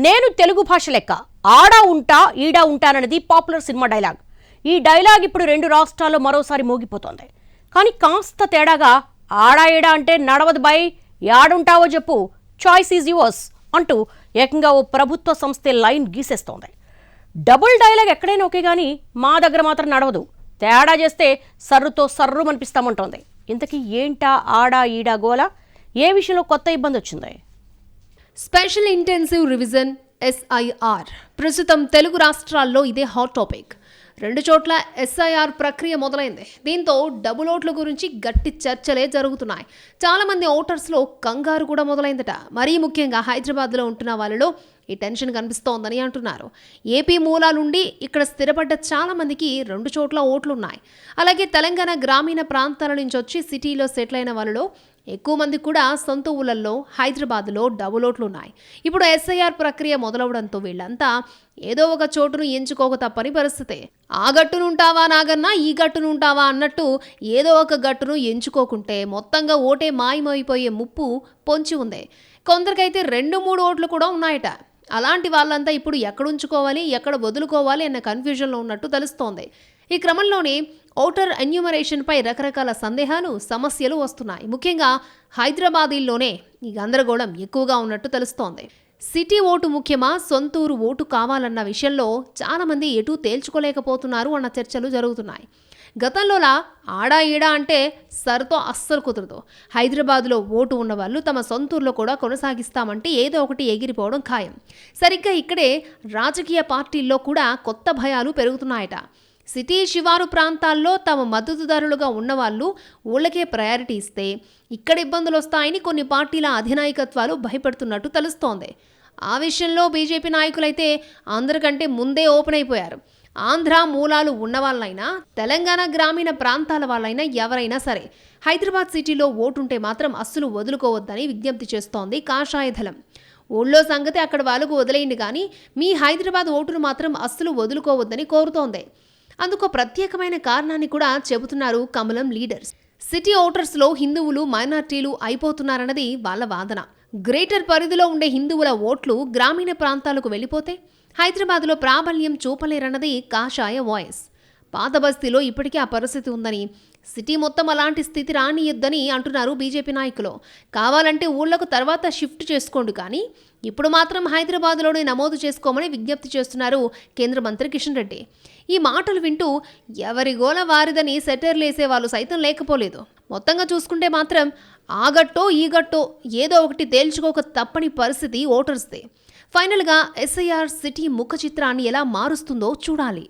నేను తెలుగు భాష లెక్క ఆడా ఉంటా ఈడా ఉంటానన్నది పాపులర్ సినిమా డైలాగ్. ఈ డైలాగ్ ఇప్పుడు 2 రాష్ట్రాల్లో మరోసారి మోగిపోతోంది. కానీ కాస్త తేడాగా ఆడా ఈడా అంటే నడవదు బై, యాడుంటావో చెప్పు, చాయిస్ ఈజ్ యువర్స్ అంటూ ఏకంగా ఓ ప్రభుత్వ సంస్థే లైన్ గీసేస్తోంది. డబుల్ డైలాగ్ ఎక్కడైనా ఓకే కానీ మా దగ్గర మాత్రం నడవదు, తేడా చేస్తే సర్రుతో సర్రు అనిపిస్తామంటోంది. ఇంతకీ ఏంటా ఆడా ఈడా గోల? ఏ విషయంలో కొత్త ఇబ్బంది వచ్చింది? స్పెషల్ ఇంటెన్సివ్ రివిజన్ SIR ప్రస్తుతం తెలుగు రాష్ట్రాల్లో ఇదే హాట్ టాపిక్. 2 చోట్ల SIR ప్రక్రియ మొదలైంది. దీంతో డబుల్ ఓట్ల గురించి గట్టి చర్చలే జరుగుతున్నాయి. చాలా మంది ఓటర్స్లో కంగారు కూడా మొదలైందట. మరీ ముఖ్యంగా హైదరాబాద్లో ఉంటున్న వాళ్ళలో ఈ టెన్షన్ కనిపిస్తోందని అంటున్నారు. ఏపీ మూలాలుండి ఇక్కడ స్థిరపడ్డ చాలా మందికి 2 చోట్ల ఓట్లున్నాయి. అలాగే తెలంగాణ గ్రామీణ ప్రాంతాల నుంచి వచ్చి సిటీలో సెటిల్ అయిన వాళ్ళలో ఎక్కువ మంది కూడా సొంత ఊళ్ళల్లో హైదరాబాద్లో డబుల్ ఓట్లున్నాయి. ఇప్పుడు SIR ప్రక్రియ మొదలవడంతో వీళ్ళంతా ఏదో ఒక చోటును ఎంచుకోక తప్పని పరిస్థితి. ఆ గట్టునుంటావా నాగన్నా, ఈ గట్టునుంటావా అన్నట్టు ఏదో ఒక గట్టును ఎంచుకోకుంటే మొత్తంగా ఓటే మాయమైపోయే ముప్పు పొంచి ఉంది. కొందరికైతే 2-3 ఓట్లు కూడా ఉన్నాయట. అలాంటి వాళ్ళంతా ఇప్పుడు ఎక్కడ ఉంచుకోవాలి, ఎక్కడ వదులుకోవాలి అన్న కన్ఫ్యూజన్లో ఉన్నట్టు తెలుస్తోంది. ఈ క్రమంలోనే ఓటర్ ఎన్యూమరేషన్ పై రకరకాల సందేహాలు, సమస్యలు వస్తున్నాయి. ముఖ్యంగా హైదరాబాదీల్లోనే ఈ గందరగోళం ఎక్కువగా ఉన్నట్టు తెలుస్తోంది. సిటీ ఓటు ముఖ్యమా, సొంతూరు ఓటు కావాలన్న విషయంలో చాలా మంది ఎటూ తేల్చుకోలేకపోతున్నారు అన్న చర్చలు జరుగుతున్నాయి. గతంలోలా ఆడా ఈడా అంటే సరితో అస్సలు కుదరదు. హైదరాబాద్లో ఓటు ఉన్నవాళ్ళు తమ సొంతూరులో కూడా కొనసాగిస్తామంటే ఏదో ఒకటి ఎగిరిపోవడం ఖాయం. సరిగ్గా ఇక్కడే రాజకీయ పార్టీల్లో కూడా కొత్త భయాలు పెరుగుతున్నాయట. సిటీ శివారు ప్రాంతాల్లో తమ మద్దతుదారులుగా ఉన్నవాళ్ళు ఊళ్ళకే ప్రయారిటీ ఇస్తే ఇక్కడ ఇబ్బందులు వస్తాయని కొన్ని పార్టీల అధినాయకత్వాలు భయపడుతున్నట్టు తెలుస్తోంది. ఆ విషయంలో బీజేపీ నాయకులైతే అందరికంటే ముందే ఓపెన్ అయిపోయారు. ఆంధ్ర మూలాలు ఉన్న వాళ్ళైనా, తెలంగాణ గ్రామీణ ప్రాంతాల వాళ్ళైనా ఎవరైనా సరే హైదరాబాద్ సిటీలో ఓటుంటే మాత్రం అస్సలు వదులుకోవద్దని విజ్ఞప్తి చేస్తోంది కాషాయ దళం. ఊళ్ళో సంగతి అక్కడ వాళ్ళకు వదిలేయండి కానీ మీ హైదరాబాద్ ఓటును మాత్రం అస్సలు వదులుకోవద్దని కోరుతోంది. అందుకు ప్రత్యేకమైన కారణాన్ని కూడా చెబుతున్నారు కమలం లీడర్స్. సిటీ ఓటర్స్లో హిందువులు మైనార్టీలు అయిపోతున్నారన్నది వాళ్ళ వాదన. గ్రేటర్ పరిధిలో ఉండే హిందువుల ఓట్లు గ్రామీణ ప్రాంతాలకు వెళ్ళిపోతే హైదరాబాద్లో ప్రాబల్యం చూపలేరన్నది కాషాయ వాయిస్. పాత బస్తీలో ఇప్పటికీ ఆ పరిస్థితి ఉందని, సిటీ మొత్తం అలాంటి స్థితి రానియొద్దని అంటున్నారు బీజేపీ నాయకులు. కావాలంటే ఊళ్ళకు తర్వాత షిఫ్ట్ చేసుకోండి కానీ ఇప్పుడు మాత్రం హైదరాబాద్లోనే నమోదు చేసుకోమని విజ్ఞప్తి చేస్తున్నారు కేంద్ర మంత్రి కిషన్ రెడ్డి. ఈ మాటలు వింటూ ఎవరి గోల వారిదని సెటర్లేసే వాళ్ళు సైతం లేకపోలేదు. మొత్తంగా చూసుకుంటే మాత్రం ఆ గట్టో ఈ గట్టో ఏదో ఒకటి తేల్చుకోక తప్పని పరిస్థితి ఓటర్స్దే. ఫైనల్గా SIR సిటీ ముఖ చిత్రాన్ని ఎలా మారుస్తుందో చూడాలి.